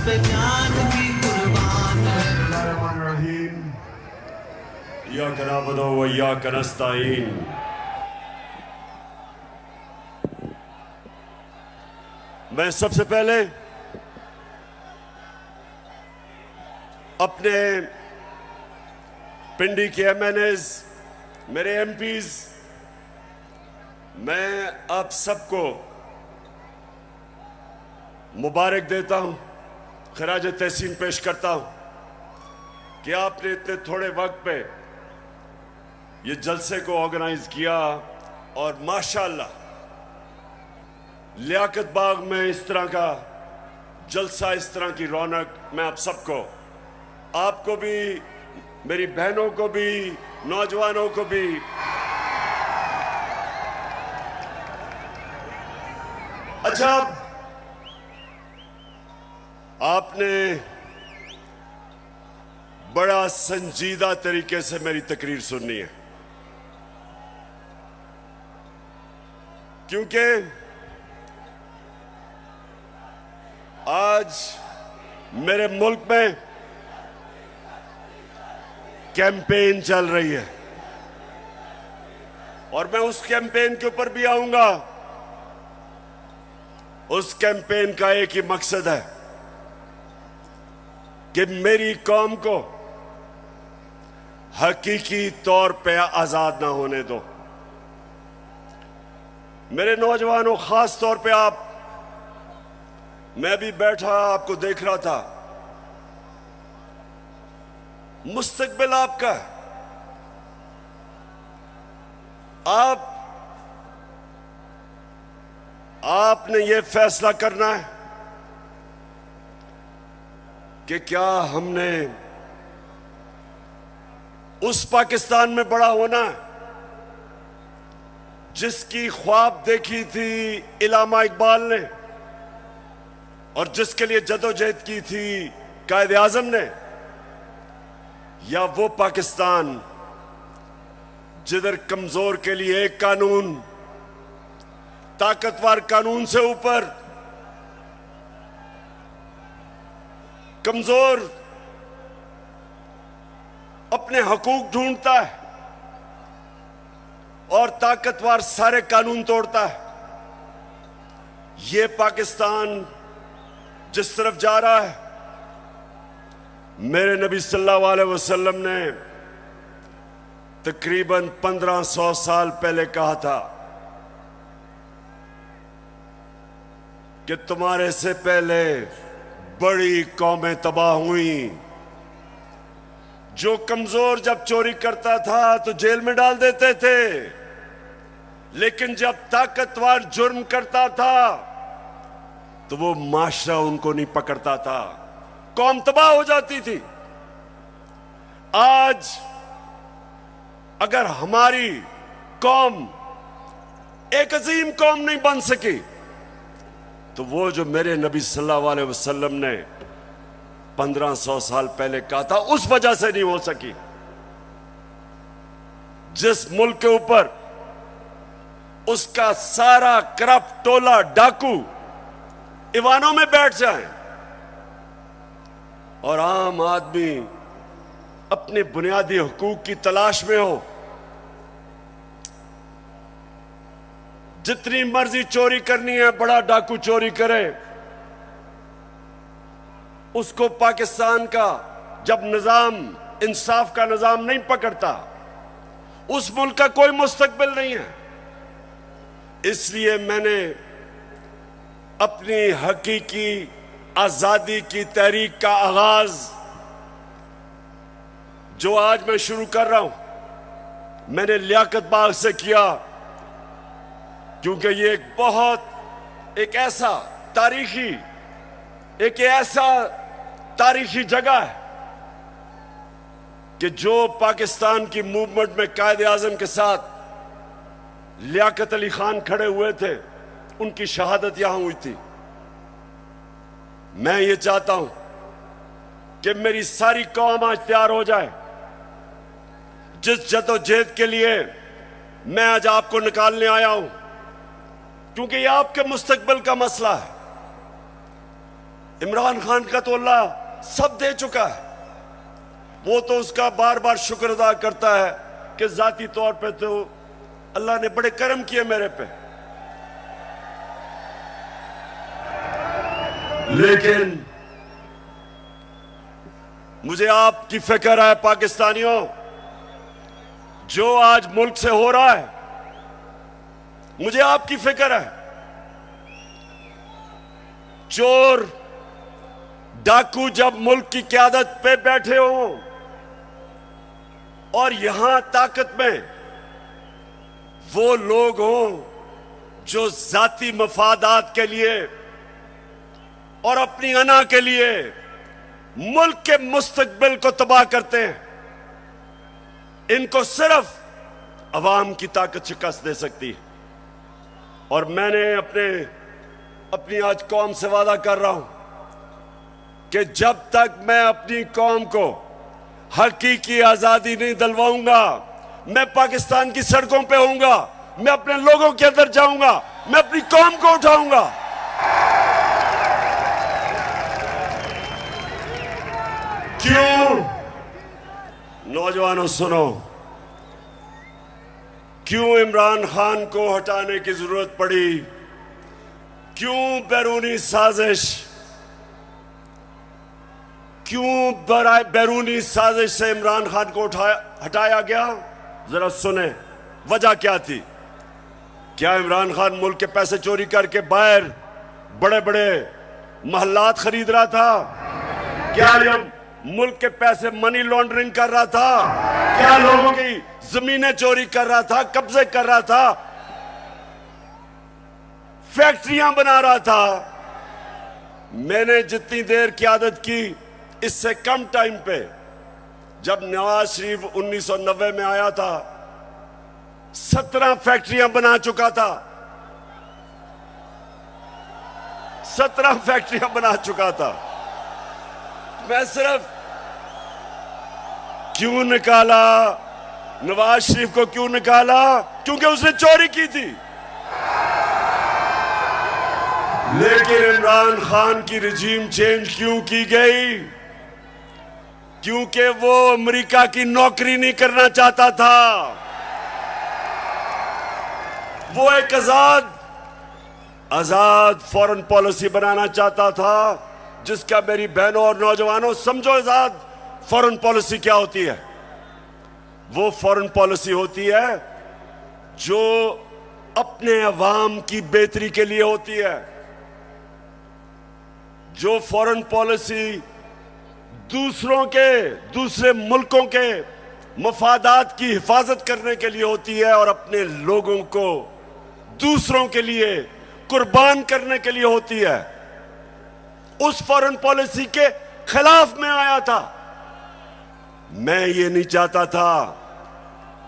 पे जान भी कुर्बान है। इय्याक नअबुदु व इय्याक नस्तईन। मैं सबसे पहले अपने पिंडी के एमएनएज, मेरे एमपीज, मैं आप सबको मुबारक देता हूं, खराज तहसीन पेश करता हूं कि आपने इतने थोड़े वक्त पे ये जलसे को ऑर्गेनाइज किया और माशाअल्लाह लियाकत बाग में इस तरह का जलसा, इस तरह की रौनक, मैं आप सबको, आपको भी, मेरी बहनों को भी, नौजवानों को भी अच्छा, आपने बड़ा संजीदा तरीके से मेरी तकरीर सुननी है, क्योंकि आज मेरे मुल्क में कैंपेन चल रही है और मैं उस कैंपेन के ऊपर भी आऊंगा। उस कैंपेन का एक ही मकसद है कि मेरी कौम को हकीकी तौर पे आजाद ना होने दो। मेरे नौजवानों, खास तौर पे आप, मैं भी बैठा आपको देख रहा था, मुस्तकबिल आपका, आपने ये फैसला करना है कि क्या हमने उस पाकिस्तान में बड़ा होना है जिसकी ख्वाब देखी थी इल्लामा इकबाल ने और जिसके लिए जदोजहद की थी कायदे आजम ने, या वो पाकिस्तान जिधर कमजोर के लिए एक कानून, ताकतवर कानून से ऊपर कमजोर अपने हकूक ढूंढता है और ताकतवर सारे कानून तोड़ता है। ये पाकिस्तान जिस तरफ जा रहा है, मेरे नबी सल्लल्लाहु अलैहि वसल्लम ने तकरीबन 1500 साल पहले कहा था कि तुम्हारे से पहले बड़ी कौमें तबाह हुई। जो कमजोर जब चोरी करता था तो जेल में डाल देते थे, लेकिन जब ताकतवर जुर्म करता था तो वो माशरा उनको नहीं पकड़ता था, कौम तबाह हो जाती थी। आज अगर हमारी कौम एक अजीम कौम नहीं बन सकी तो वो जो मेरे नबी सल्लल्लाहु अलैहि वसल्लम ने 1500 साल पहले कहा था, उस वजह से नहीं हो सकी। जिस मुल्क के ऊपर उसका सारा करप्ट टोला डाकू ईवानों में बैठ जाए और आम आदमी अपने बुनियादी हुकूक की तलाश में हो, जितनी मर्जी चोरी करनी है, बड़ा डाकू चोरी करे, उसको पाकिस्तान का जब निजाम, इंसाफ का निजाम नहीं पकड़ता, उस मुल्क का कोई मुस्तकबिल नहीं है। इसलिए मैंने अपनी हकीकी आजादी की तहरीक का आगाज जो आज मैं शुरू कर रहा हूं, मैंने लियाकत बाग से किया, क्योंकि ये एक ऐसा तारीखी जगह है कि जो पाकिस्तान की मूवमेंट में कायदे आजम के साथ लियाकत अली खान खड़े हुए थे, उनकी शहादत यहां हुई थी। मैं ये चाहता हूं कि मेरी सारी कौम आज तैयार हो जाए। जिस जदोजहद के लिए मैं आज आपको निकालने आया हूं, क्योंकि ये आपके मुस्तकबिल का मसला है। इमरान खान का तो अल्लाह सब दे चुका है, वो तो उसका बार बार शुक्र अदा करता है कि जाती तौर पे तो अल्लाह ने बड़े करम किए मेरे पे। लेकिन मुझे आपकी फिक्र है पाकिस्तानियों, जो आज मुल्क से हो रहा है, मुझे आपकी फिक्र है। चोर डाकू जब मुल्क की क़यादत पे बैठे हों और यहां ताकत में वो लोग हों जो जाती मफादात के लिए और अपनी अना के लिए मुल्क के मुस्तकबिल को तबाह करते हैं, इनको सिर्फ अवाम की ताकत शिकस्त दे सकती है। और मैंने अपनी आज कौम से वादा कर रहा हूं कि जब तक मैं अपनी कौम को हकीकी आजादी नहीं दिलवाऊंगा, मैं पाकिस्तान की सड़कों पे होऊंगा, मैं अपने लोगों के अंदर जाऊंगा, मैं अपनी कौम को उठाऊंगा। क्यों? नौजवानों सुनो, क्यों इमरान खान को हटाने की जरूरत पड़ी? क्यों बैरूनी साजिश, क्यों बैरूनी साजिश से इमरान खान को हटाया गया? जरा सुने वजह क्या थी। क्या इमरान खान मुल्क के पैसे चोरी करके बाहर बड़े बड़े महल्लात खरीद रहा था? क्या ये मुल्क के पैसे मनी लॉन्ड्रिंग कर रहा था? क्या लोगों की जमीनें चोरी कर रहा था, कब्जे कर रहा था, फैक्ट्रियां बना रहा था? मैंने जितनी देर क़यादत की, इससे कम टाइम पे, जब नवाज शरीफ 1990 में आया था, 17 फैक्ट्रियां बना चुका था। 17 फैक्ट्रियां बना चुका था। मैं सिर्फ क्यों निकाला नवाज शरीफ को? क्यों निकाला? क्योंकि उसने चोरी की थी। लेकिन इमरान खान की रिजीम चेंज क्यों की गई? क्योंकि वो अमेरिका की नौकरी नहीं करना चाहता था। वो एक आजाद फॉरेन पॉलिसी बनाना चाहता था, जिसका मेरी बहनों और नौजवानों समझो आजाद फॉरेन पॉलिसी क्या होती है। वो फॉरेन पॉलिसी होती है जो अपने अवाम की बेहतरी के लिए होती है, जो फॉरेन पॉलिसी दूसरे मुल्कों के मफादात की हिफाजत करने के लिए होती है और अपने लोगों को दूसरों के लिए कुर्बान करने के लिए होती है। उस फॉरेन पॉलिसी के खिलाफ मैं आया था। मैं ये नहीं चाहता था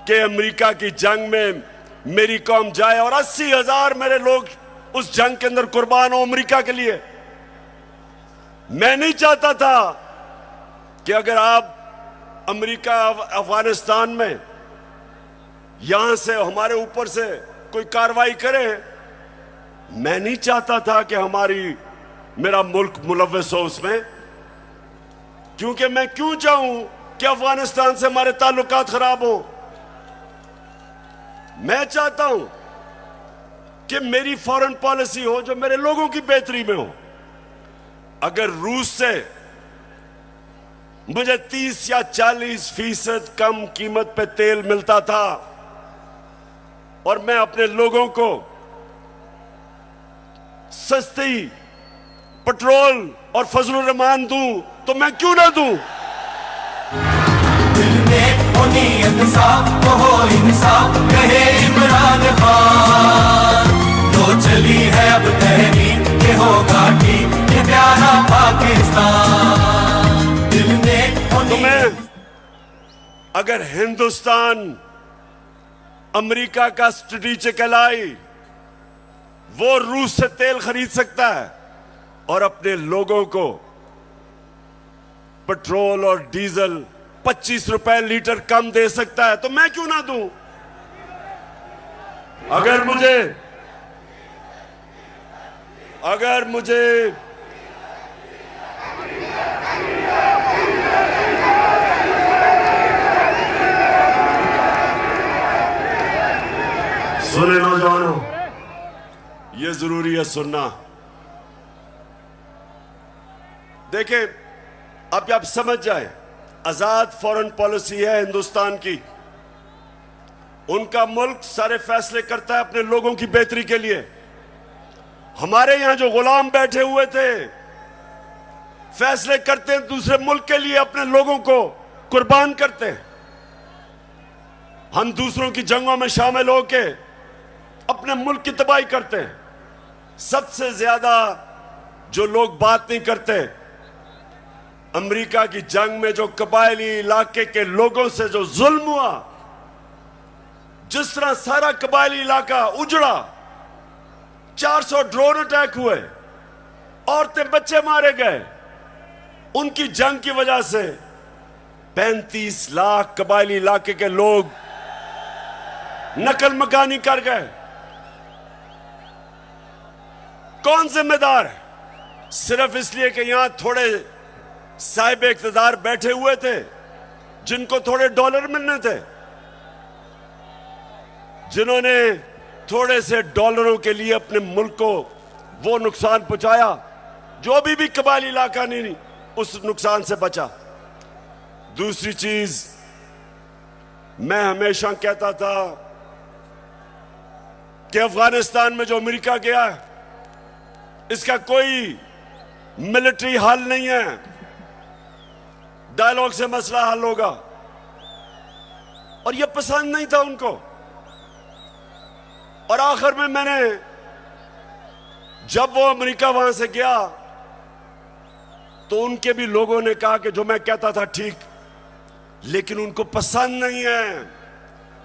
कि अमेरिका की जंग में मेरी कौम जाए और 80,000 मेरे लोग उस जंग के अंदर कुर्बान हो अमेरिका के लिए। मैं नहीं चाहता था कि अगर आप अमेरिका अफगानिस्तान में यहां से हमारे ऊपर से कोई कार्रवाई करे, मैं नहीं चाहता था कि मेरा मुल्क मुलव्वस हो उसमें। क्योंकि मैं क्यों चाहूं कि अफगानिस्तान से हमारे ताल्लुकात खराब हो? मैं चाहता हूं कि मेरी फॉरेन पॉलिसी हो जो मेरे लोगों की बेहतरी में हो। अगर रूस से मुझे 30 या 40% कम कीमत पे तेल मिलता था और मैं अपने लोगों को सस्ती पेट्रोल और फजलुर रहमान दूं, तो मैं क्यों ना दूं? दिल में हो नीयत साफ, तो हो इंसाफ, कहे इमरान खान। तो चली है अब तहरीक के होगा ठीक, ये प्यारा पाकिस्तान। दिल में हो तो मैं अगर हिंदुस्तान अमेरिका का स्ट्रेटेजिक एलाई, वो रूस से तेल खरीद सकता है और अपने लोगों को पेट्रोल और डीजल 25 रुपए लीटर कम दे सकता है, तो मैं क्यों ना दूं? सुने नौजवानों, ये जरूरी है सुनना। देखें, अब आप समझ जाए, आजाद फॉरेन पॉलिसी है हिंदुस्तान की। उनका मुल्क सारे फैसले करता है अपने लोगों की बेहतरी के लिए। हमारे यहां जो गुलाम बैठे हुए थे, फैसले करते हैं दूसरे मुल्क के लिए, अपने लोगों को कुर्बान करते हैं। हम दूसरों की जंगों में शामिल होके अपने मुल्क की तबाही करते हैं। सबसे ज्यादा जो लोग बात नहीं करते, अमेरिका की जंग में जो कबायली इलाके के लोगों से जो जुल्म हुआ, जिस तरह सारा कबायली इलाका उजड़ा, 400 ड्रोन अटैक हुए, औरतें बच्चे मारे गए, उनकी जंग की वजह से 35 लाख कबायली इलाके के लोग नकल मकानी कर गए। कौन जिम्मेदार है? सिर्फ इसलिए कि यहां थोड़े साहिब इख्तिदार बैठे हुए थे जिनको थोड़े डॉलर मिलने थे, जिन्होंने थोड़े से डॉलरों के लिए अपने मुल्क को वो नुकसान पहुंचाया जो अभी भी कबायली इलाका नहीं उस नुकसान से बचा। दूसरी चीज, मैं हमेशा कहता था कि अफगानिस्तान में जो अमेरिका गया है, इसका कोई मिलिट्री हल नहीं है, डायलॉग से मसला हल होगा। और यह पसंद नहीं था उनको। और आखिर में मैंने, जब वो अमेरिका वहां से गया, तो उनके भी लोगों ने कहा कि जो मैं कहता था ठीक, लेकिन उनको पसंद नहीं है।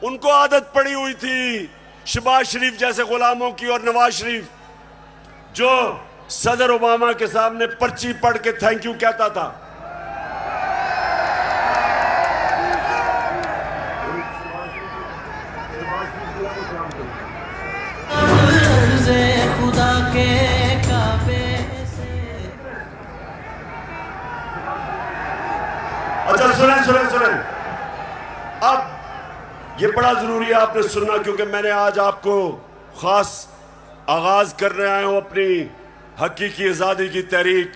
उनको आदत पड़ी हुई थी शहबाज शरीफ जैसे गुलामों की, और नवाज शरीफ जो सदर ओबामा के सामने पर्ची पढ़ के थैंक यू कहता था। खुदा के काबे से। अच्छा सुने, अब ये बड़ा जरूरी है आपने सुनना, क्योंकि मैंने आज आपको खास आगाज कर रहा हूं अपनी हकीकी आजादी की तहरीक,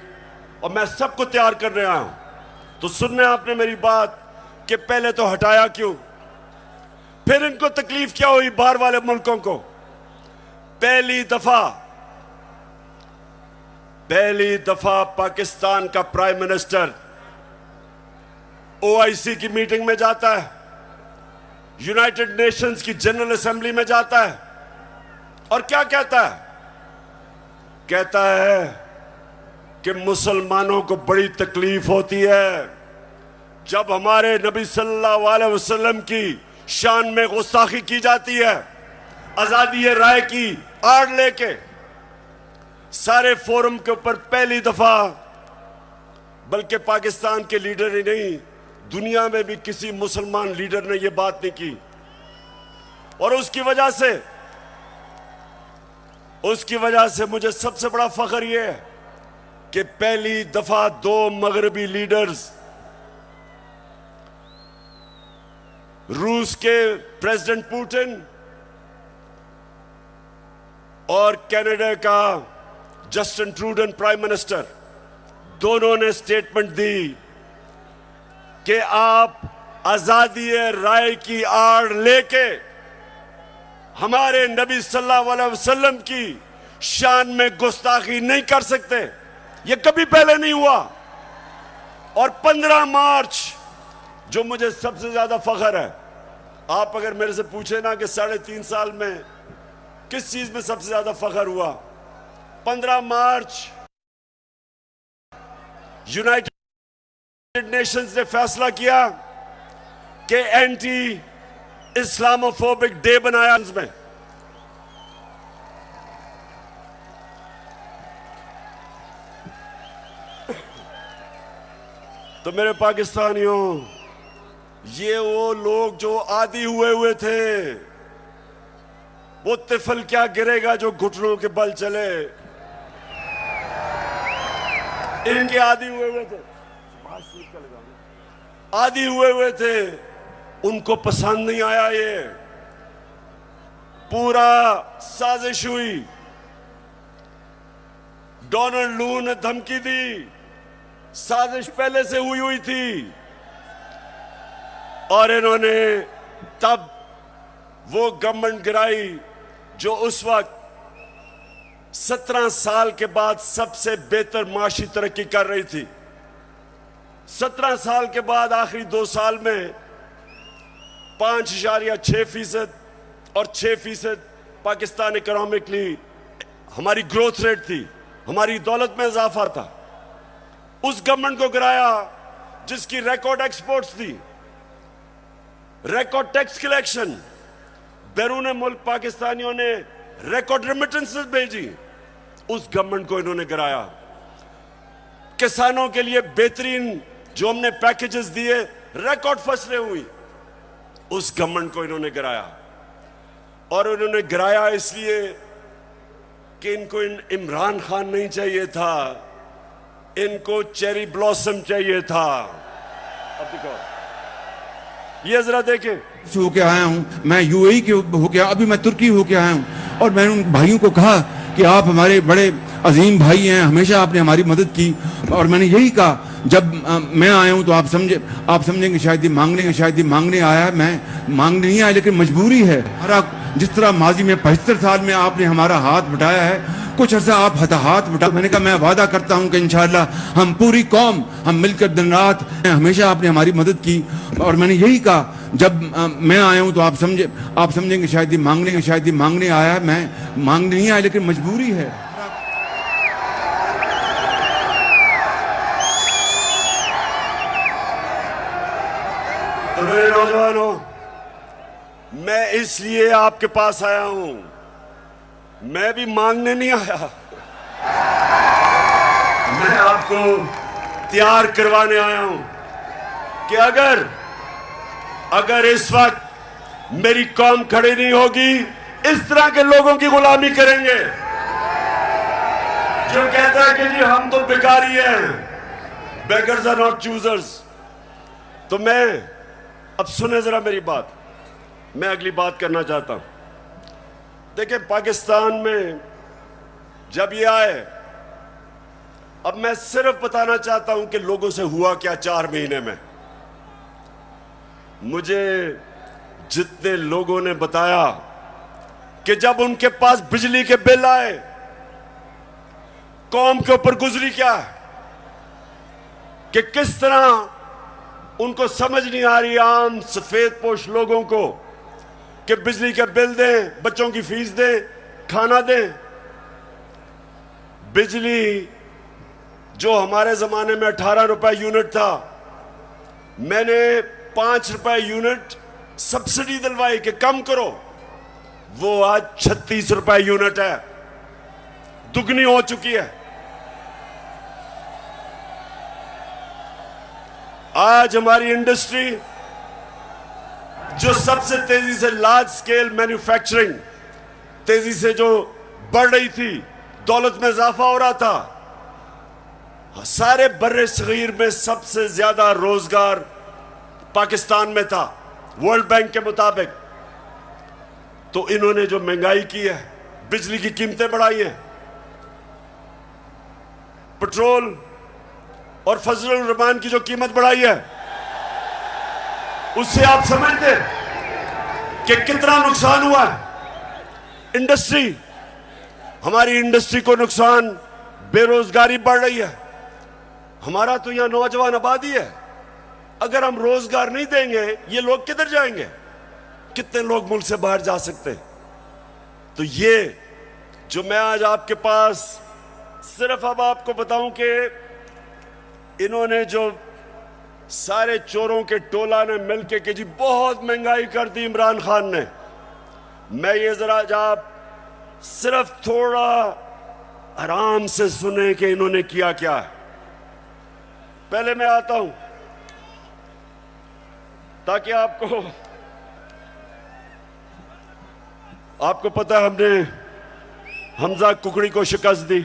और मैं सबको तैयार कर रहा हूं। तो सुनना आपने मेरी बात कि पहले तो हटाया क्यों, फिर इनको तकलीफ क्या हुई बाहर वाले मुल्कों को। पहली दफा पाकिस्तान का प्राइम मिनिस्टर OIC की मीटिंग में जाता है, यूनाइटेड नेशंस की जनरल असेंबली में जाता है, और क्या कहता है? कहता है कि मुसलमानों को बड़ी तकलीफ होती है जब हमारे नबी सल्लल्लाहु अलैहि वसल्लम की शान में गुस्ताखी की जाती है, आजादी राय की आड़ लेके। सारे फोरम के ऊपर पहली दफा, बल्कि पाकिस्तान के लीडर ही नहीं, दुनिया में भी किसी मुसलमान लीडर ने यह बात नहीं की। और उसकी वजह से मुझे सबसे बड़ा फख्र यह है कि पहली दफा 2 मगरबी लीडर्स, रूस के प्रेसिडेंट पुतिन और कनाडा का जस्टिन ट्रूडो प्राइम मिनिस्टर, दोनों ने स्टेटमेंट दी कि आप आजादी राय की आड़ लेके हमारे नबी सल्लल्लाहु अलैहि वसल्लम की शान में गुस्ताखी नहीं कर सकते। यह कभी पहले नहीं हुआ। और 15 मार्च, जो मुझे सबसे ज्यादा फख्र है, आप अगर मेरे से पूछे ना कि 3.5 साल में किस चीज में सबसे ज्यादा फख्र हुआ, 15 मार्च यूनाइटेड नेशंस ने फैसला किया कि एंटी इस्लामोफोबिक डे बनाया में। तो मेरे पाकिस्तानियों, ये वो लोग जो आदी हुए थे, वो तिफल क्या गिरेगा जो घुटनों के बल चले, इनके आदी हुए थे, आदी हुए थे, उनको पसंद नहीं आया ये। पूरा साजिश हुई। डोनाल्ड लू ने धमकी दी, साजिश पहले से हुई थी, और इन्होंने तब वो गवर्नमेंट गिराई जो उस वक्त 17 साल के बाद सबसे बेहतर माशी तरक्की कर रही थी। 17 साल के बाद आखिरी 2 साल में 5.6% और 6% पाकिस्तान इकोनॉमिकली हमारी ग्रोथ रेट थी, हमारी दौलत में इजाफा था। उस गवर्नमेंट को गिराया जिसकी रिकॉर्ड एक्सपोर्ट्स थी, रिकॉर्ड टैक्स कलेक्शन, बैरून मुल्क पाकिस्तानियों ने रिकॉर्ड रेमिटेंसेस भेजी। उस गवर्नमेंट को इन्होंने गिराया। किसानों के लिए बेहतरीन जो हमने पैकेजेस दिए, रिकॉर्ड फसलें हुई, उस गवर्नमेंट को इन्होंने गिराया। और उन्होंने गिराया इसलिए कि इनको इमरान खान नहीं चाहिए था, इनको चेरी ब्लॉसम चाहिए था। अब देखो, ये जरा देखें। होके आया हूँ मैं, यूएई के होके, अभी मैं तुर्की होके आया हूँ, और मैंने उन भाइयों को कहा कि आप हमारे बड़े अजीम भाई हैं, हमेशा आपने हमारी मदद की। और मैंने यही कहा, जब मैं आया हूँ तो आप समझेंगे शायद ये मांगने आया है। मैं मांगने नहीं आया, लेकिन मजबूरी है। हमारा जिस तरह माजी में 75 साल में आपने हमारा हाथ बटाया है, कुछ अर्सा आप हाथ बटा। मैंने कहा मैं वादा करता हूं कि इंशाअल्लाह हम पूरी कौम हम मिलकर दिन रात, हमेशा आपने हमारी मदद की। और मैंने यही कहा, जब मैं आया हूं तो आप समझेंगे शायद ये मांगने आया है। मैं मांगने नहीं आया, लेकिन मजबूरी है। तो मेरे नौजवानों, मैं इसलिए आपके पास आया हूं, मैं भी मांगने नहीं आया, मैं आपको तैयार करवाने आया हूं कि अगर इस वक्त मेरी कौम खड़ी नहीं होगी, इस तरह के लोगों की गुलामी करेंगे जो कहता है कि जी हम तो भिखारी हैं, बेगर्स आर नॉट चूजर्स। तो मैं, अब सुने जरा मेरी बात, मैं अगली बात करना चाहता हूं। देखिए, पाकिस्तान में जब ये आए, अब मैं सिर्फ बताना चाहता हूं कि लोगों से हुआ क्या 4 महीने में। मुझे जितने लोगों ने बताया कि जब उनके पास बिजली के बिल आए, कौम के ऊपर गुजरी क्या, कि किस तरह उनको समझ नहीं आ रही, आम सफेद पोश लोगों को, कि बिजली के बिल दें, बच्चों की फीस दें, खाना दें। बिजली जो हमारे जमाने में 18 रुपए यूनिट था, मैंने 5 रुपए यूनिट सब्सिडी दिलवाई कि कम करो, वो आज 36 रुपए यूनिट है, दुगनी हो चुकी है। आज हमारी इंडस्ट्री जो सबसे तेजी से लार्ज स्केल मैन्युफैक्चरिंग तेजी से जो बढ़ रही थी, दौलत में इजाफा हो रहा था, सारे बर्रे सगीर में सबसे ज्यादा रोजगार पाकिस्तान में था वर्ल्ड बैंक के मुताबिक। तो इन्होंने जो महंगाई की है, बिजली की कीमतें बढ़ाई हैं, पेट्रोल और फजलुर रहमान की जो कीमत बढ़ाई है, उससे आप समझते कि कितना नुकसान हुआ है इंडस्ट्री, हमारी इंडस्ट्री को नुकसान, बेरोजगारी बढ़ रही है। हमारा तो यहां नौजवान आबादी है, अगर हम रोजगार नहीं देंगे ये लोग किधर जाएंगे? कितने लोग मुल्क से बाहर जा सकते हैं? तो ये जो मैं आज आपके पास सिर्फ अब आपको बताऊं कि इन्होंने जो सारे चोरों के टोला ने मिलकर कि जी बहुत महंगाई कर दी इमरान खान ने, मैं ये जरा आप सिर्फ थोड़ा आराम से सुने कि इन्होंने किया क्या है। पहले मैं आता हूं ताकि आपको पता है हमने हमजा कुकड़ी को शिकस्त दी,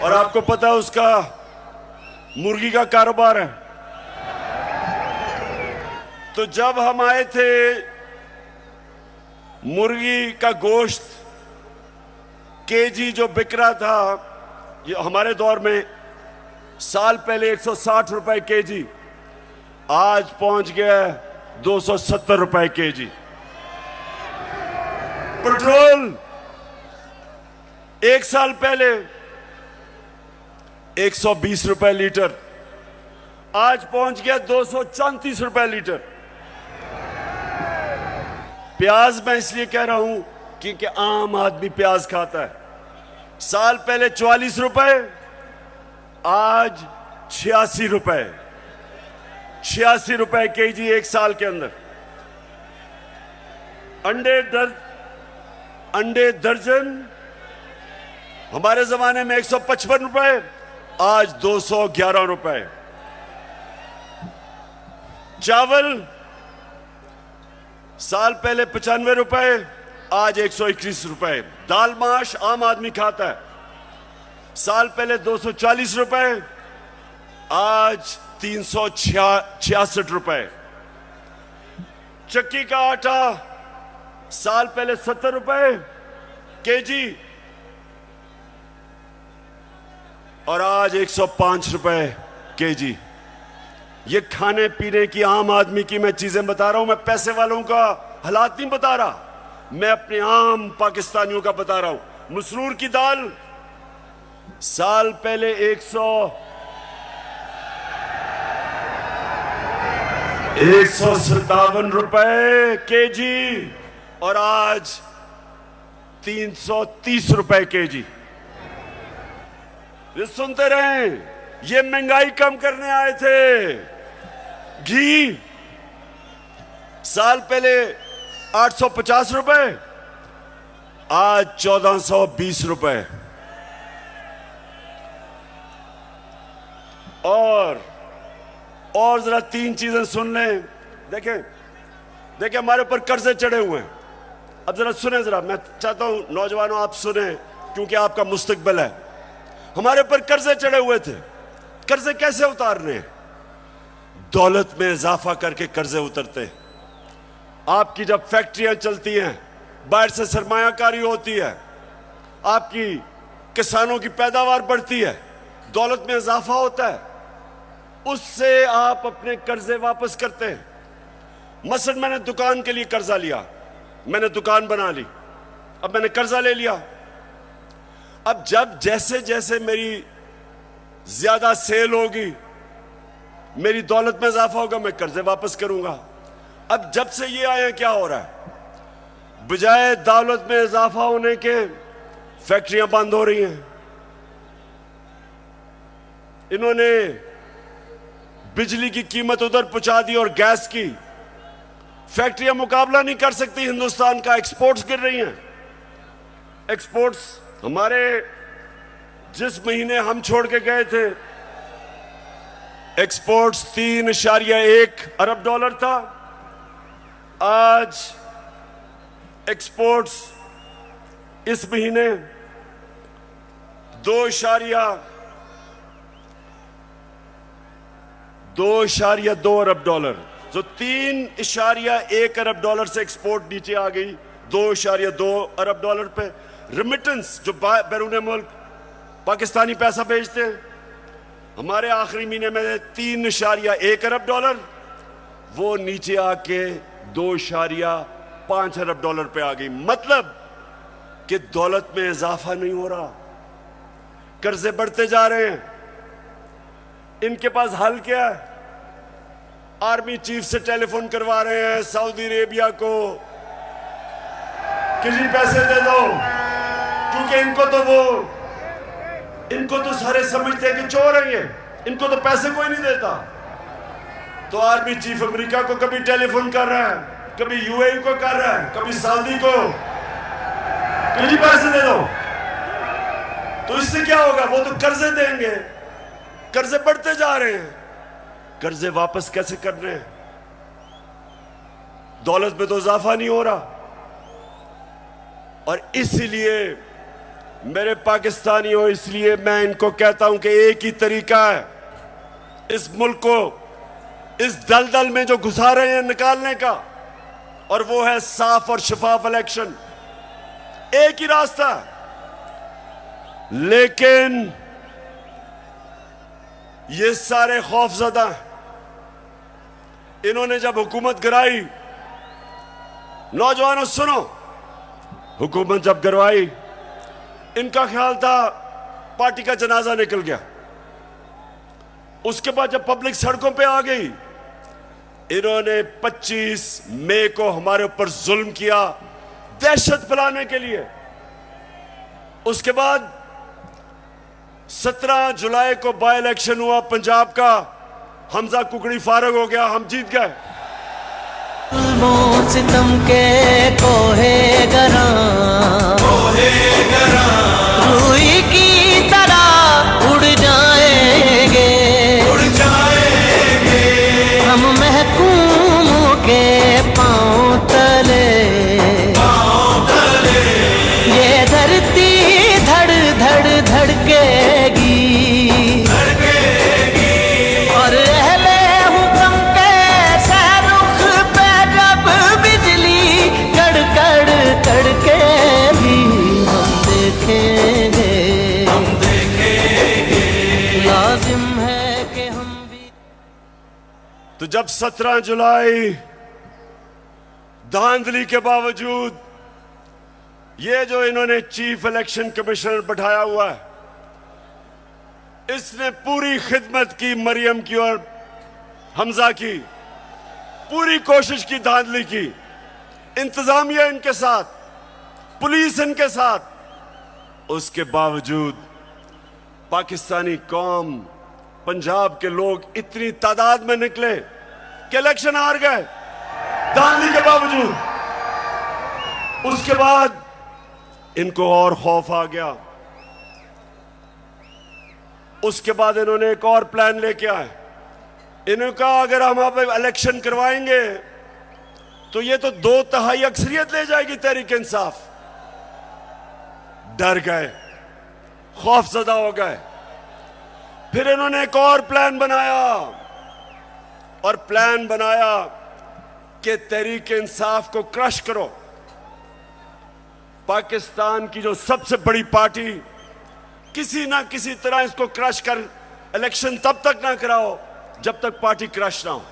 और आपको पता है उसका मुर्गी का कारोबार है। तो जब हम आए थे मुर्गी का गोश्त केजी जो बिक रहा था, ये हमारे दौर में साल पहले 160 रुपए केजी, आज पहुंच गया 270 रुपए केजी। पेट्रोल एक साल पहले 120 रुपए लीटर, आज पहुंच गया 234 रुपए लीटर। प्याज मैं इसलिए कह रहा हूं क्योंकि आम आदमी प्याज खाता है। साल पहले 44 रुपए, आज 86 रुपए, 86 रुपए केजी एक साल के अंदर। अंडे दर्जन हमारे जमाने में 155 रुपए, आज 211 रुपए। चावल साल पहले 95 रुपए, आज 121 रुपए। दाल माश आम आदमी खाता है, साल पहले 240 रुपए, आज 366 रुपए। चक्की का आटा साल पहले 70 रुपए केजी और आज 105 रुपए केजी। ये खाने पीने की आम आदमी की मैं चीजें बता रहा हूं, मैं पैसे वालों का हालात नहीं बता रहा, मैं अपने आम पाकिस्तानियों का बता रहा हूं। मसरूर की दाल साल पहले 157 रुपए केजी और आज 330 रुपए केजी। ये सुनते रहें, ये महंगाई कम करने आए थे। घी साल पहले 850 रुपए, आज 1420 रुपए। और जरा तीन चीजें सुन लें। देखें हमारे ऊपर कर्जे चढ़े हुए हैं। अब जरा सुने, जरा मैं चाहता हूं नौजवानों आप सुने, क्योंकि आपका मुस्तकबिल है। हमारे ऊपर कर्जे चढ़े हुए थे। कर्जे कैसे उतारने हैं? दौलत में इजाफा करके कर्जे उतरते हैं। आपकी जब फैक्ट्रियां चलती हैं, बाहर से सरमायाकारी होती है, आपकी किसानों की पैदावार बढ़ती है, दौलत में इजाफा होता है, उससे आप अपने कर्जे वापस करते हैं। मसलन मैंने दुकान के लिए कर्जा लिया, मैंने दुकान बना ली, अब मैंने कर्जा ले लिया। अब जब जैसे जैसे मेरी ज्यादा सेल होगी, मेरी दौलत में इजाफा होगा, मैं कर्जे वापस करूंगा। अब जब से ये आया क्या हो रहा है? बजाय दौलत में इजाफा होने के फैक्ट्रियां बंद हो रही हैं। इन्होंने बिजली की कीमत उधर पहुंचा दी और गैस की। फैक्ट्रियां मुकाबला नहीं कर सकती हिंदुस्तान का। एक्सपोर्ट्स गिर रही हैं। एक्सपोर्ट्स हमारे जिस महीने हम छोड़ के गए थे, एक्सपोर्ट्स 3.1 अरब डॉलर था, आज एक्सपोर्ट्स इस महीने 2.2 अरब डॉलर, जो 3.1 अरब डॉलर से एक्सपोर्ट नीचे आ गई 2.2 अरब डॉलर पे। रेमिटेंस जो बैरून मुल्क पाकिस्तानी पैसा भेजते हैं, हमारे आखिरी महीने में 3.1 अरब डॉलर, वो नीचे आके 2.5 अरब डॉलर पे आ गई। मतलब कि दौलत में इजाफा नहीं हो रहा, कर्जे बढ़ते जा रहे हैं। इनके पास हल क्या है? आर्मी चीफ से टेलीफोन करवा रहे हैं सऊदी अरेबिया को कि जी पैसे दे दो, क्योंकि इनको तो सारे समझते हैं कि चोर हैं ये, इनको तो पैसे कोई नहीं देता। तो आर्मी चीफ अमेरिका को कभी टेलीफोन कर रहा है, कभी यूएई को कर रहा है, कभी सऊदी को कि जी पैसे दे दो। तो इससे क्या होगा? वो तो कर्जे देंगे, कर्जे बढ़ते जा रहे हैं। कर्जे वापस कैसे करने हैं? दौलत में तो इजाफा नहीं हो रहा। और इसलिए मेरे पाकिस्तानियों, इसलिए मैं इनको कहता हूं कि एक ही तरीका है इस मुल्क को इस दलदल में जो घुसा रहे हैं निकालने का, और वो है साफ और शफाफ इलेक्शन। एक ही रास्ता। लेकिन ये सारे खौफजदा, इन्होंने जब हुकूमत गिराई, नौजवानों सुनो, हुकूमत जब गिरवाई, इनका ख्याल था पार्टी का जनाजा निकल गया। उसके बाद जब पब्लिक सड़कों पे आ गई, इन्होंने 25 मई को हमारे ऊपर जुल्म किया दहशत फैलाने के लिए। उसके बाद 17 जुलाई को बाई इलेक्शन हुआ पंजाब का, हमजा कुकड़ी फारग हो गया, हम जीत गए। सितम के कोहे गरा रूई की तरह उड़ जाएंगे हम महकूमों के पांव तले। ये धरती धड़ धड़ धड़केगी और अहले हुक्म के सहरुख पे जब बिजली कड़कड़ कड़केगी हम देखेंगे लाजिम है कि हम भी। तो जब 17 जुलाई धांधली के बावजूद ये जो इन्होंने चीफ इलेक्शन कमिश्नर बैठाया हुआ है, इसने पूरी खिदमत की मरियम की और हमजा की, पूरी कोशिश की, धांधली की, इंतजामिया इनके साथ, पुलिस इनके साथ। उसके बावजूद पाकिस्तानी कौम, पंजाब के लोग इतनी तादाद में निकले कि इलेक्शन हार गए धांधली के बावजूद। उसके बाद इनको और खौफ आ गया। उसके बाद इन्होंने एक और प्लान लेके आए। इन्होंने कहा अगर हम अब इलेक्शन करवाएंगे तो ये तो 2/3 अक्सरियत ले जाएगी तहरीक इंसाफ। डर गए, खौफजदा हो गए। फिर इन्होंने एक और प्लान बनाया, और प्लान बनाया कि तहरीक इंसाफ को क्रश करो। पाकिस्तान की जो सबसे बड़ी पार्टी, किसी ना किसी तरह इसको क्रश कर इलेक्शन तब तक ना कराओ जब तक पार्टी क्रश ना हो।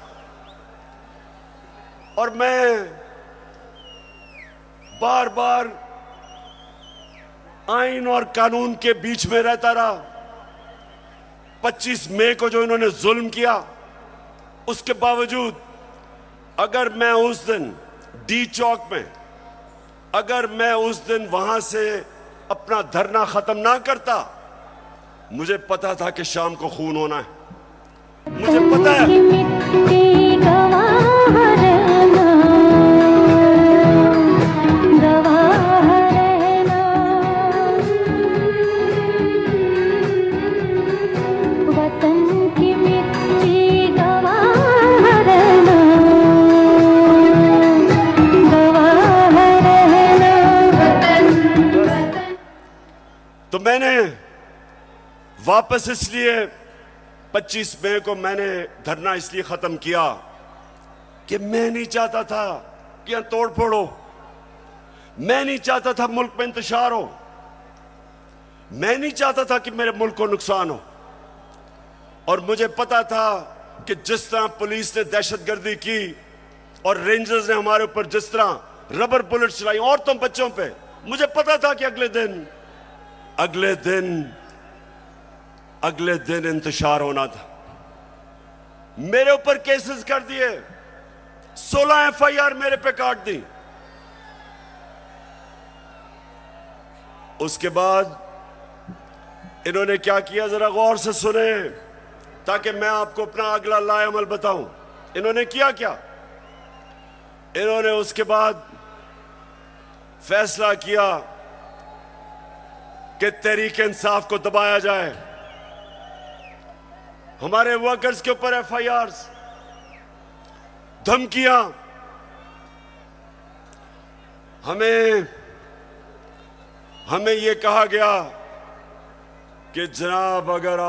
और मैं बार बार आइन और कानून के बीच में रहता रहा। 25 मई को जो इन्होंने जुल्म किया, उसके बावजूद अगर मैं उस दिन डी चौक में, अगर मैं उस दिन वहां से अपना धरना खत्म ना करता, मुझे पता था कि शाम को खून होना है। मुझे पता है तो मैंने वापस इसलिए 25 मई को मैंने धरना इसलिए खत्म किया कि मैं नहीं चाहता था कि यहां तोड़ फोड़ हो, मैं नहीं चाहता था मुल्क में इंतशार हो, मैं नहीं चाहता था कि मेरे मुल्क को नुकसान हो। और मुझे पता था कि जिस तरह पुलिस ने दहशतगर्दी की और रेंजर्स ने हमारे ऊपर जिस तरह रबर बुलेट चलाई औरतों बच्चों पे, मुझे पता था कि अगले दिन इंतशार होना था। मेरे ऊपर केसेस कर दिए, 16 FIR मेरे पे काट दी। उसके बाद इन्होंने क्या किया, जरा गौर से सुने ताकि मैं आपको अपना अगला लाएअमल बताऊं। इन्होंने किया क्या? इन्होंने उसके बाद फैसला किया कि तहरीक इंसाफ को दबाया जाए। हमारे वर्कर्स के ऊपर FIRs, धमकियां, हमें यह कहा गया कि जनाब अगर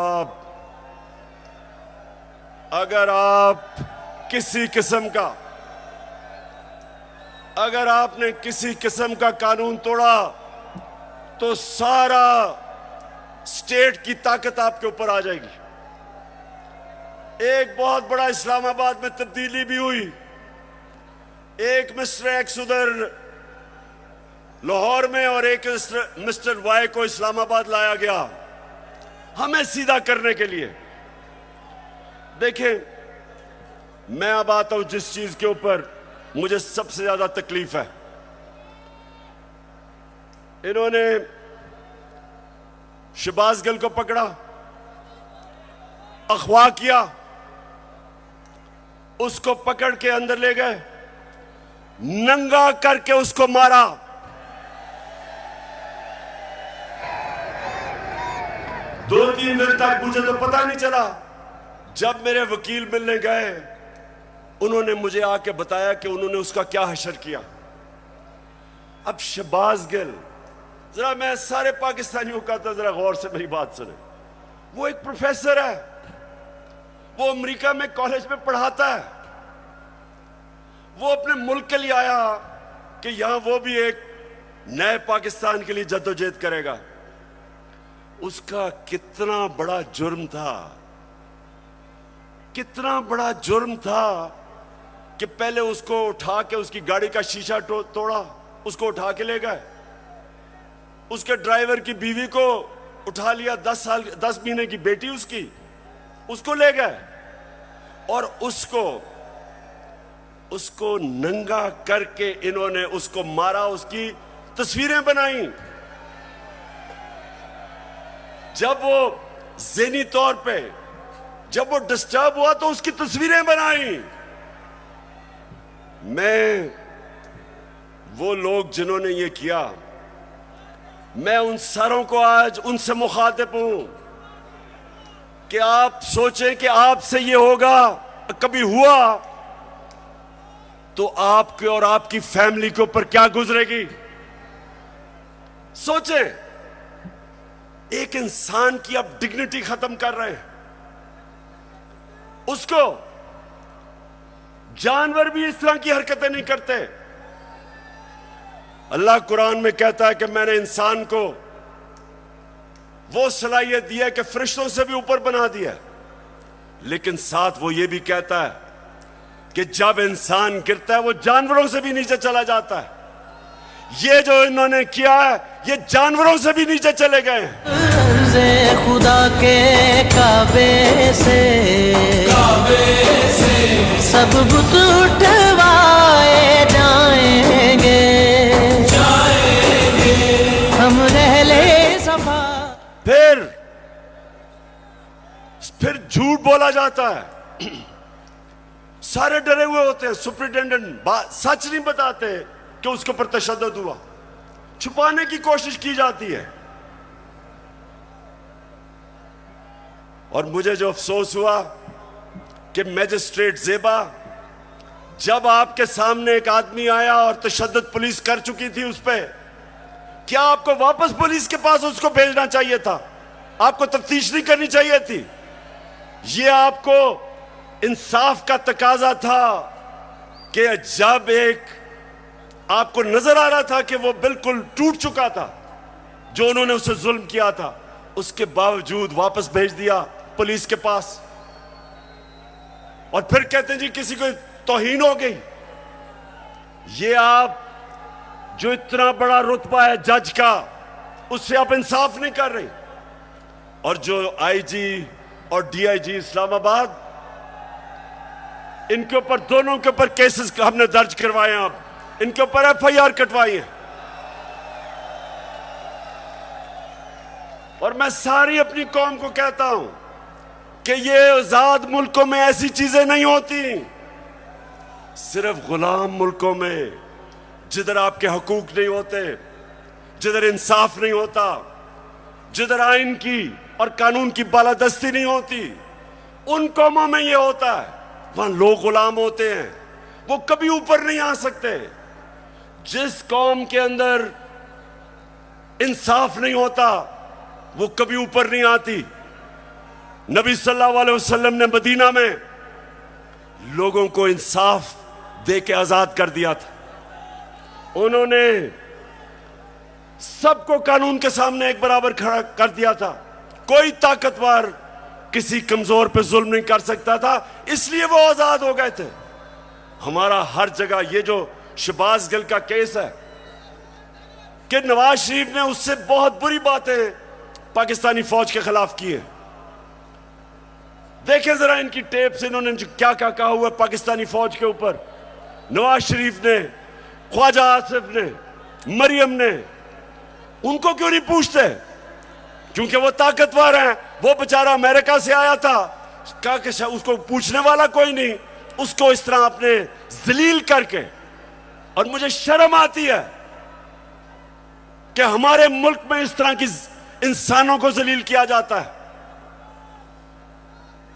आप किसी किस्म का अगर आपने किसी किस्म का कानून तोड़ा तो सारा स्टेट की ताकत आपके ऊपर आ जाएगी। एक बहुत बड़ा इस्लामाबाद में तब्दीली भी हुई। एक मिस्टर एक्स उधर लाहौर में और एक मिस्टर वाई को इस्लामाबाद लाया गया हमें सीधा करने के लिए। देखें, मैं अब आता हूं जिस चीज के ऊपर मुझे सबसे ज्यादा तकलीफ है। इन्होंने शहबाज गिल को पकड़ा, अगवा किया, उसको पकड़ के अंदर ले गए, नंगा करके उसको मारा। दो तीन दिन तक मुझे तो पता नहीं चला। जब मेरे वकील मिलने गए, उन्होंने मुझे आके बताया कि उन्होंने उसका क्या हशर किया। अब शहबाज गिल, जरा मैं सारे पाकिस्तानियों का तो जरा गौर से मेरी बात सुने। वो एक प्रोफेसर है, वो अमेरिका में कॉलेज में पढ़ाता है। वो अपने मुल्क के लिए आया कि यहां वो भी एक नए पाकिस्तान के लिए जद्दोजहद करेगा। उसका कितना बड़ा जुर्म था, कितना बड़ा जुर्म था कि पहले उसको उठा के उसकी गाड़ी का शीशा तोड़ा, उसको उठा के ले गए। उसके ड्राइवर की बीवी को उठा लिया, 10 महीने की बेटी उसको ले गए और उसको नंगा करके इन्होंने उसको मारा, उसकी तस्वीरें बनाई। जब वो ज़हनी तौर पे जब वो डिस्टर्ब हुआ तो उसकी तस्वीरें बनाई। मैं वो लोग जिन्होंने ये किया, मैं उन सारों को आज उनसे मुखातिब हूं कि आप सोचें कि आपसे ये होगा, कभी हुआ तो आपके और आपकी फैमिली के ऊपर क्या गुजरेगी। सोचें, एक इंसान की आप डिग्निटी खत्म कर रहे हैं। उसको जानवर भी इस तरह की हरकतें नहीं करते। अल्लाह कुरान में कहता है कि मैंने इंसान को वो सलाहियत दी है कि फरिश्तों से भी ऊपर बना दिया, लेकिन साथ वो ये भी कहता है कि जब इंसान गिरता है वो जानवरों से भी नीचे चला जाता है। ये जो इन्होंने किया है, ये जानवरों से भी नीचे चले गए हैं। खुदा के काबे से सब बुत उठवाए जाएंगे, हम रहले सफा। फिर झूठ बोला जाता है। सारे डरे हुए होते हैं। सुपरिटेंडेंट सच नहीं बताते कि उसके ऊपर तशद्दुद हुआ, छुपाने की कोशिश की जाती है। और मुझे जो अफसोस हुआ कि मैजिस्ट्रेट ज़ेबा, जब आपके सामने एक आदमी आया और तशद्दुद पुलिस कर चुकी थी उस पर, क्या आपको वापस पुलिस के पास उसको भेजना चाहिए था? आपको तफ्तीश नहीं करनी चाहिए थी? यह आपको इंसाफ का तकाजा था कि जब एक आपको नजर आ रहा था कि वो बिल्कुल टूट चुका था, जो उन्होंने उसे जुल्म किया था, उसके बावजूद वापस भेज दिया पुलिस के पास। और फिर कहते हैं जी किसी को तौहीन हो गई। ये आप जो इतना बड़ा रुतबा है जज का, उससे आप इंसाफ नहीं कर रहे। और जो आईजी और डीआईजी इस्लामाबाद, इनके ऊपर, दोनों के ऊपर केसेस हमने दर्ज करवाए हैं। अब इनके ऊपर एफआईआर कटवाई है। और मैं सारी अपनी कौम को कहता हूं कि ये आजाद मुल्कों में ऐसी चीजें नहीं होती। सिर्फ गुलाम मुल्कों में, जिधर आपके हकूक नहीं होते, जिधर इंसाफ नहीं होता, जिधर आइन की और कानून की बालादस्ती नहीं होती, उन कौमों में यह होता है। वहां लोग गुलाम होते हैं, वो कभी ऊपर नहीं आ सकते। जिस कौम के अंदर इंसाफ नहीं होता, वो कभी ऊपर नहीं आती। नबी सल्लल्लाहु अलैहि वसल्लम ने मदीना में लोगों को इंसाफ दे के आजाद कर दिया था। उन्होंने सबको कानून के सामने एक बराबर खड़ा कर दिया था। कोई ताकतवर किसी कमजोर पे जुल्म नहीं कर सकता था, इसलिए वो आजाद हो गए थे। हमारा हर जगह ये जो शहबाज गिल का केस है कि नवाज शरीफ ने उससे बहुत बुरी बातें पाकिस्तानी फौज के खिलाफ की है। देखें जरा इनकी टेप से इन्होंने जो क्या क्या कहा हुआ पाकिस्तानी फौज के ऊपर। नवाज शरीफ ने, ख्वाजा आसिफ ने, मरियम ने, उनको क्यों नहीं पूछते? क्योंकि वो ताकतवर हैं। वो बेचारा अमेरिका से आया था, कहा कि उसको पूछने वाला कोई नहीं, उसको इस तरह अपने जलील करके। और मुझे शर्म आती है कि हमारे मुल्क में इस तरह की इंसानों को जलील किया जाता है।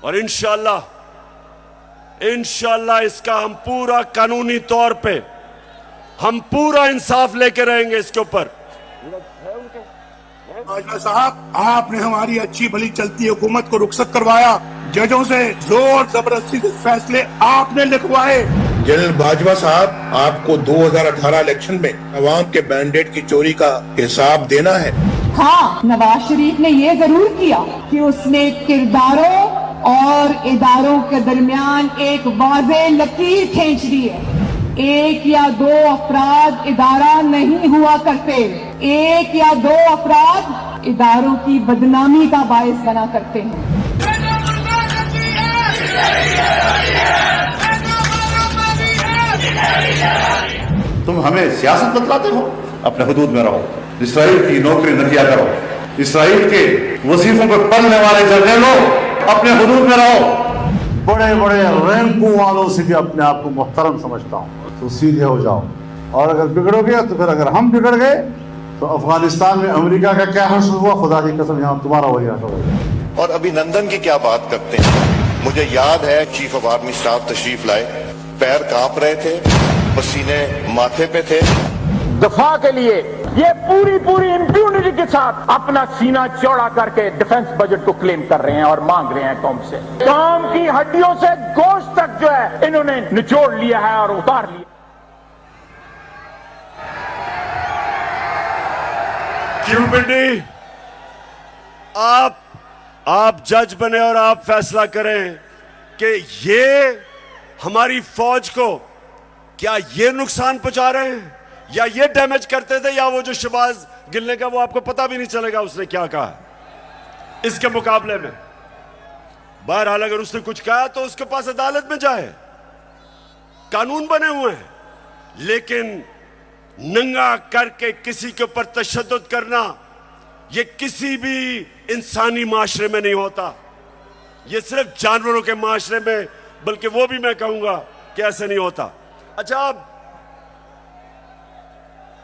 और इंशाअल्लाह इसका हम पूरा कानूनी तौर पे हम पूरा इंसाफ लेके रहेंगे इसके ऊपर। बाजवा साहब, आपने हमारी अच्छी भली चलती हुकूमत को रुखसत करवाया, जजों से जोर जबरदस्ती से फैसले आपने लिखवाए। जनरल बाजवा साहब, आपको 2018 इलेक्शन में अवाम के मैंडेट की चोरी का हिसाब देना है। हाँ, नवाज शरीफ ने ये जरूर किया कि उसने किरदारों और इदारों के दरमियान एक वाज़ेह लकीर खींच दी है। एक या दो अफराद इदारा नहीं हुआ करते, एक या दो अफराद इदारों की बदनामी का बायस बना करते हैं। तुम हमें सियासत बतलाते हो, अपने हुदूद में रहो। इसराइल की नौकरी न किया करो। इसराइल के वजीफों पर पलने वाले जर्नलों, अपने हुदूद में रहो। बड़े बड़े रैंकों वालों से भी अपने आप को मुहतरम समझता हूँ, तो सीधे हो जाओ। और अगर बिगड़ोगे तो फिर अगर हम बिगड़ गए तो अफगानिस्तान में अमेरिका का क्या हश्र हुआ, खुदा की कसम यहाँ तुम्हारा वही हश्र होगा। और अभिनंदन की क्या बात करते हैं। मुझे याद है चीफ ऑफ आर्मी स्टाफ तशरीफ लाए, पैर कांप रहे थे, पसीने माथे पे थे। दफा के लिए ये पूरी इम्प्यूनिटी के साथ अपना सीना चौड़ा करके डिफेंस बजट को क्लेम कर रहे हैं और मांग रहे हैं कौम से। काम की हड्डियों से गोश्त तक जो है इन्होंने निचोड़ लिया है और उतार लिया। क्यों बेटी, आप जज बने और आप फैसला करें कि ये हमारी फौज को क्या ये नुकसान पहुंचा रहे हैं या ये डैमेज करते थे, या वो जो शहबाज गिल का वो आपको पता भी नहीं चलेगा उसने क्या कहा इसके मुकाबले में। बहरहाल अगर उसने कुछ कहा तो उसके पास अदालत में जाए, कानून बने हुए हैं। लेकिन नंगा करके किसी के ऊपर तशद्दुद करना ये किसी भी इंसानी माशरे में नहीं होता। ये सिर्फ जानवरों के माशरे में, बल्कि वो भी मैं कहूंगा कि ऐसे नहीं होता। अच्छा,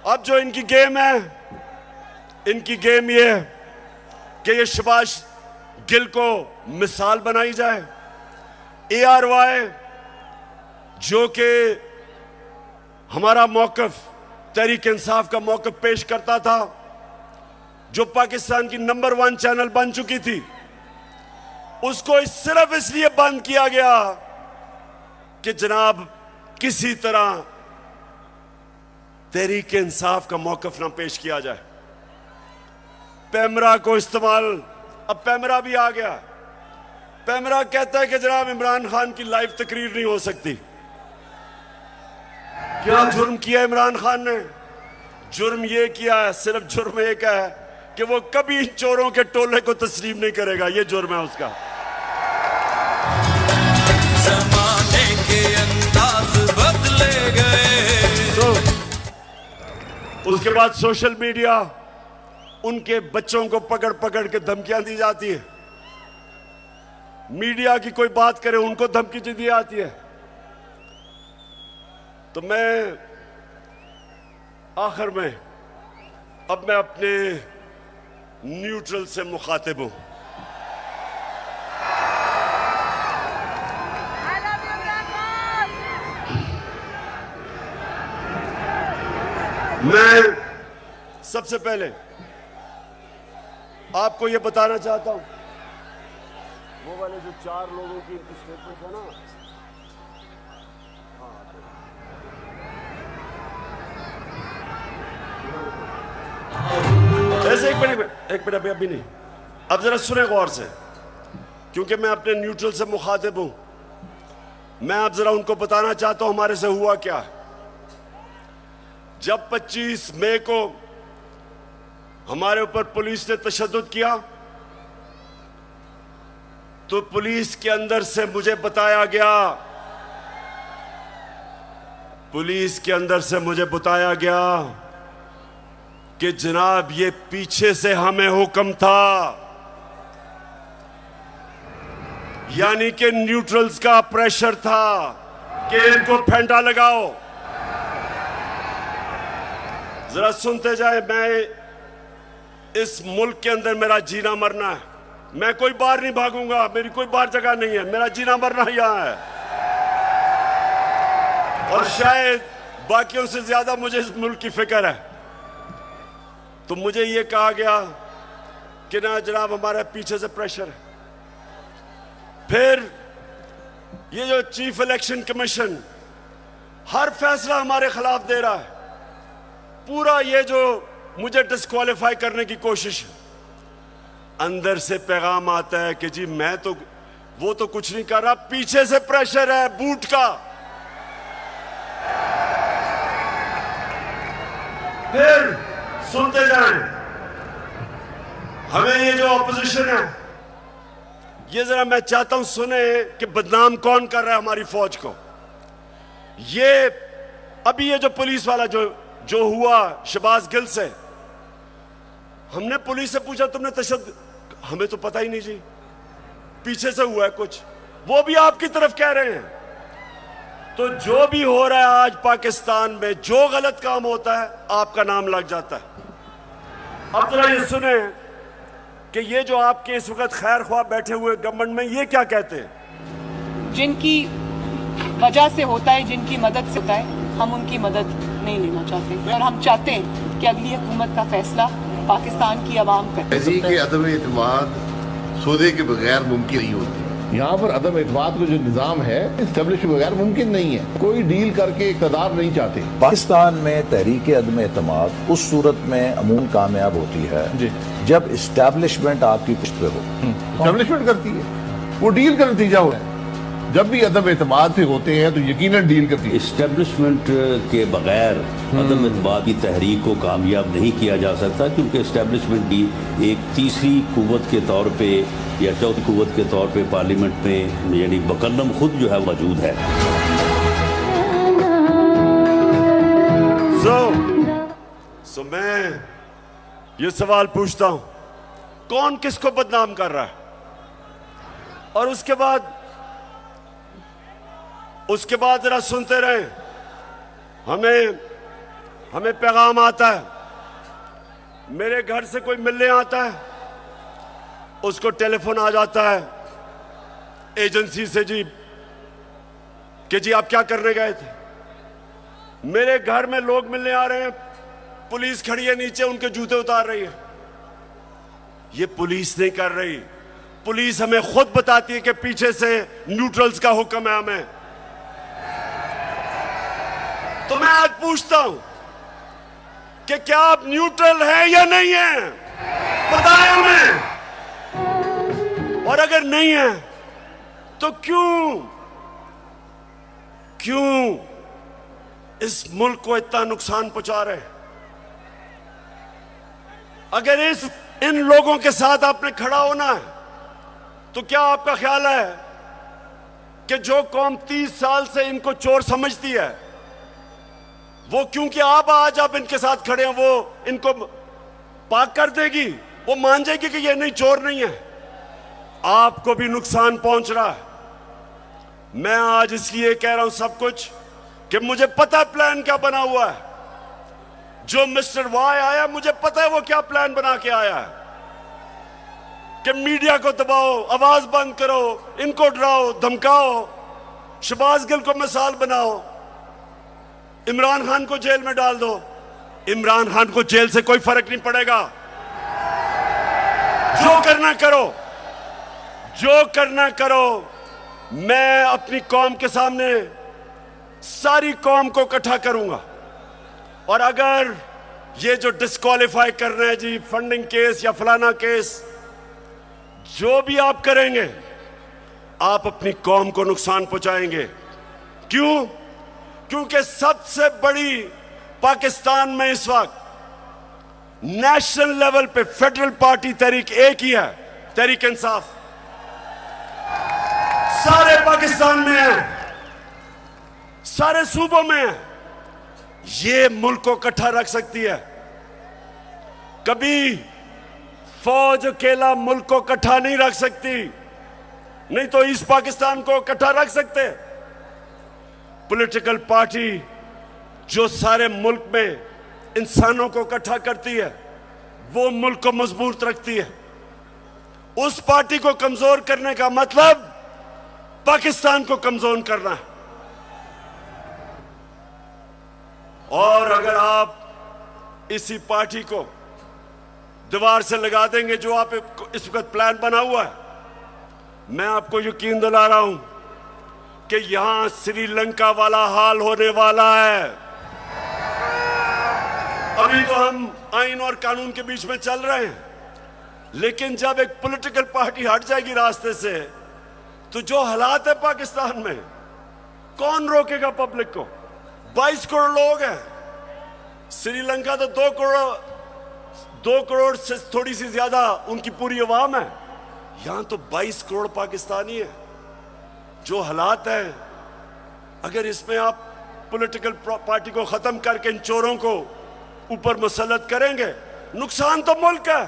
अब जो इनकी गेम है, इनकी गेम ये है कि ये शहबाज गिल को मिसाल बनाई जाए। ARY जो कि हमारा मौकफ, तहरीक इंसाफ का मौकफ पेश करता था, जो पाकिस्तान की नंबर 1 चैनल बन चुकी थी, उसको सिर्फ इसलिए बंद किया गया कि जनाब किसी तरह तहरीक इंसाफ का मौकफ ना पेश किया जाए। पैमरा को इस्तेमाल, अब पैमरा भी आ गया। पैमरा कहता है कि जनाब इमरान खान की लाइव तकरीर नहीं हो सकती। क्या जुर्म किया इमरान खान ने? जुर्म ये किया है, सिर्फ जुर्म एक है कि वो कभी चोरों के टोले को तस्लीम नहीं करेगा। ये जुर्म है उसका। जमाने के अंदाज बदले गए। उसके बाद सोशल मीडिया, उनके बच्चों को पकड़ पकड़ के धमकियां दी जाती है। मीडिया की कोई बात करे उनको धमकी दी जाती है। तो मैं आखिर में अब मैं अपने न्यूट्रल से मुखातिब हूं। मैं सबसे पहले आपको यह बताना चाहता हूं, वो वाले जो 4 लोगों की स्टेटमेंट है ना, एक मिनट अभी नहीं, अब जरा सुने गौर से, क्योंकि मैं अपने न्यूट्रल से मुखातिब हूं। मैं अब जरा उनको बताना चाहता हूं हमारे से हुआ क्या। जब 25 मई को हमारे ऊपर पुलिस ने तशद्दुद किया, तो पुलिस के अंदर से मुझे बताया गया, कि जनाब ये पीछे से हमें हुक्म था, यानी कि न्यूट्रल्स का प्रेशर था कि इनको फेंटा लगाओ। जरा सुनते जाए, मैं इस मुल्क के अंदर मेरा जीना मरना है, मैं कोई बाहर नहीं भागूंगा, मेरी कोई बाहर जगह नहीं है, मेरा जीना मरना यहां है। और शायद बाकियों से ज्यादा मुझे इस मुल्क की फिक्र है। तो मुझे ये कहा गया कि ना जनाब हमारे पीछे से प्रेशर है। फिर ये जो चीफ इलेक्शन कमीशन हर फैसला हमारे खिलाफ दे रहा है, पूरा ये जो मुझे डिस्क्वालीफाई करने की कोशिश है, अंदर से पैगाम आता है कि जी मैं तो वो तो कुछ नहीं कर रहा, पीछे से प्रेशर है बूट का। फिर सुनते जाएं, हमें ये जो ऑपोजिशन है, ये जरा मैं चाहता हूं सुने कि बदनाम कौन कर रहा है हमारी फौज को। ये अभी ये जो पुलिस वाला जो हुआ शहबाज गिल से, हमने पुलिस से पूछा तुमने तशद्दुद, हमें तो पता ही नहीं जी, पीछे से हुआ है कुछ, वो भी आपकी तरफ कह रहे हैं। तो जो भी हो रहा है आज पाकिस्तान में, जो गलत काम होता है आपका नाम लग जाता है। अब जरा ये सुने कि ये जो आपके इस वक्त खैर ख्वाह बैठे हुए गवर्नमेंट में, ये क्या कहते हैं। जिनकी वजह से होता है, जिनकी मदद से होता है, हम उनकी मदद नहीं लेना चाहते, और हम चाहते हैं कि अगली हुकूमत का फैसला पाकिस्तान की आवाम पे। के अदम एतमाद सौदे के बगैर मुमकिन नहीं होती। यहाँ पर अदम एतमाद का जो निज़ाम है इस्टेब्लिश के बगैर मुमकिन नहीं है। कोई डील करके इक़्तिदार नहीं चाहते। पाकिस्तान में तहरीक अदम एतमाद उस सूरत में अमूमन कामयाब होती है जी, जब इस्टेब्लिशमेंट आपकी पुष्ट पे हो। इस्टेब्लिशमेंट करती है, वो डील का नतीजा हो है। जब भी अदम एतमाद से होते हैं तो यकीनन डील करती है। इस्टेब्लिशमेंट के बगैर अदम एतमाद की तहरीक को कामयाब नहीं किया जा सकता, क्योंकि इस्टेब्लिशमेंट भी एक तीसरी कुव्वत के तौर पे या चौथी कुव्वत के तौर पे पार्लियामेंट में, यानी मुकन्नम खुद जो है मौजूद है। सो मैं ये सवाल पूछता हूं, कौन किसको बदनाम कर रहा है। और उसके बाद जरा सुनते रहे, हमें पैगाम आता है, मेरे घर से कोई मिलने आता है, उसको टेलीफोन आ जाता है एजेंसी से जी कि जी आप क्या करने गए थे। मेरे घर में लोग मिलने आ रहे हैं, पुलिस खड़ी है नीचे, उनके जूते उतार रही है। ये पुलिस नहीं कर रही, पुलिस हमें खुद बताती है कि पीछे से न्यूट्रल्स का हुक्म है हमें। तो मैं आज पूछता हूं कि क्या आप न्यूट्रल हैं या नहीं हैं, बताएं हमें। और अगर नहीं है तो क्यों इस मुल्क को इतना नुकसान पहुंचा रहे हैं। अगर इन लोगों के साथ आपने खड़ा होना है, तो क्या आपका ख्याल है कि जो कौम 30 साल से इनको चोर समझती है, वो क्योंकि आज आप इनके साथ खड़े हैं, वो इनको पाक कर देगी, वो मान जाएगी कि ये नहीं, चोर नहीं है। आपको भी नुकसान पहुंच रहा है। मैं आज इसलिए कह रहा हूं सब कुछ कि मुझे पता है प्लान क्या बना हुआ है। जो मिस्टर वाई आया, मुझे पता है वो क्या प्लान बना के आया है कि मीडिया को दबाओ, आवाज बंद करो, इनको डराओ धमकाओ, शहबाज गिल को मिसाल बनाओ, इमरान खान को जेल में डाल दो। इमरान खान को जेल से कोई फर्क नहीं पड़ेगा। जो करना करो, जो करना करो। मैं अपनी कौम के सामने सारी कौम को इकट्ठा करूंगा, और अगर ये जो डिस्क्वालीफाई कर रहे हैं जी, फंडिंग केस या फलाना केस, जो भी आप करेंगे आप अपनी कौम को नुकसान पहुंचाएंगे। क्यों? क्योंकि सबसे बड़ी पाकिस्तान में इस वक्त नेशनल लेवल पे फेडरल पार्टी तहरीक एक ही है, तहरीक इंसाफ। सारे पाकिस्तान में है, सारे सूबों में है। ये मुल्क को इकट्ठा रख सकती है। कभी फौज अकेला मुल्क को इकट्ठा नहीं रख सकती, नहीं तो ईस्ट पाकिस्तान को इकट्ठा रख सकते। पॉलिटिकल पार्टी जो सारे मुल्क में इंसानों को इकट्ठा करती है, वो मुल्क को मजबूत रखती है। उस पार्टी को कमजोर करने का मतलब पाकिस्तान को कमजोर करना है। और अगर आप इसी पार्टी को दीवार से लगा देंगे, जो आप इस वक्त प्लान बना हुआ है, मैं आपको यकीन दिला रहा हूं कि यहां श्रीलंका वाला हाल होने वाला है। अभी तो हम आइन और कानून के बीच में चल रहे हैं, लेकिन जब एक पॉलिटिकल पार्टी हट जाएगी रास्ते से, तो जो हालात है पाकिस्तान में, कौन रोकेगा पब्लिक को? 22 करोड़ लोग हैं। श्रीलंका तो 2 करोड़ से थोड़ी सी ज्यादा उनकी पूरी आवाम है। यहां तो 22 करोड़ पाकिस्तानी है। जो हालात है, अगर इसमें आप पॉलिटिकल पार्टी को खत्म करके इन चोरों को ऊपर मुसल्लत करेंगे, नुकसान तो मुल्क है।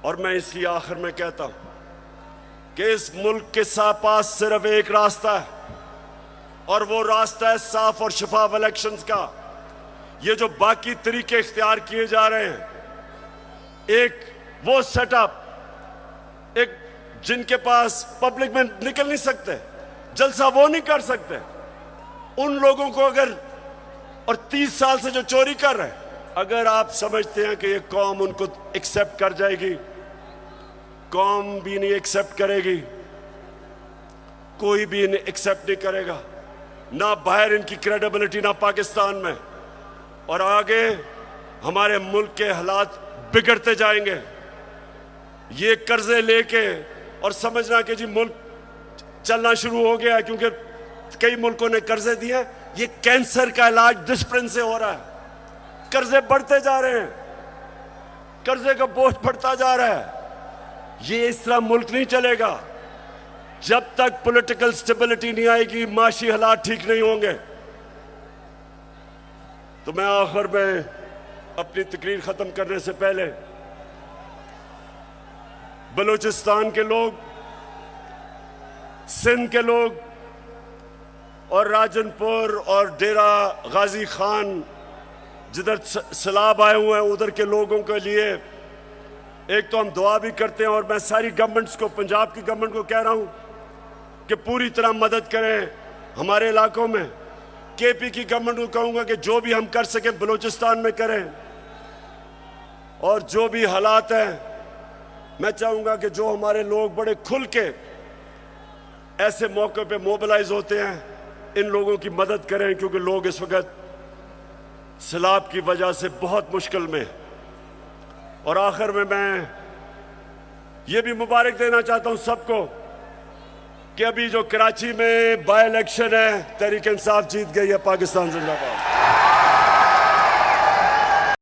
और मैं इसलिए आखिर में कहता हूं कि इस मुल्क के पास सिर्फ एक रास्ता है, और वो रास्ता है साफ और शफाफ इलेक्शंस का। ये जो बाकी तरीके इख्तियार किए जा रहे हैं, एक वो सेटअप, एक जिनके पास पब्लिक में निकल नहीं सकते, जलसा वो नहीं कर सकते, उन लोगों को अगर, और 30 साल से जो चोरी कर रहे हैं, अगर आप समझते हैं कि ये कौम उनको एक्सेप्ट कर जाएगी, कौम भी नहीं एक्सेप्ट करेगी, कोई भी इन्हें एक्सेप्ट नहीं करेगा, ना बाहर इनकी क्रेडिबिलिटी, ना पाकिस्तान में। और आगे हमारे मुल्क के हालात बिगड़ते जाएंगे। ये कर्जे लेके और समझना कि जी मुल्क चलना शुरू हो गया, क्योंकि कई मुल्कों ने कर्जे दिए। ये कैंसर का इलाज डिसिप्लिन से हो रहा है। कर्जे बढ़ते जा रहे हैं, कर्जे का बोझ बढ़ता जा रहा है। ये इस तरह मुल्क नहीं चलेगा। जब तक पॉलिटिकल स्टेबिलिटी नहीं आएगी, माशी हालात ठीक नहीं होंगे। तो मैं आखिर में अपनी तकरीर खत्म करने से पहले बलूचिस्तान के लोग, सिंध के लोग और राजनपुर और डेरा गाजी खान जिधर सैलाब आए हुए हैं, उधर के लोगों के लिए एक तो हम दुआ भी करते हैं, और मैं सारी गवर्नमेंट्स को, पंजाब की गवर्नमेंट को कह रहा हूं कि पूरी तरह मदद करें हमारे इलाकों में। केपी की गवर्नमेंट को कहूंगा कि जो भी हम कर सकें बलूचिस्तान में करें, और जो भी हालात हैं, मैं चाहूंगा कि जो हमारे लोग बड़े खुल के ऐसे मौके पे मोबिलाइज होते हैं, इन लोगों की मदद करें, क्योंकि लोग इस वक्त सैलाब की वजह से बहुत मुश्किल में। और आखिर में मैं ये भी मुबारक देना चाहता हूं सबको कि अभी जो कराची में बाय इलेक्शन है, तहरीक इंसाफ जीत गई है। पाकिस्तान जिंदाबाद।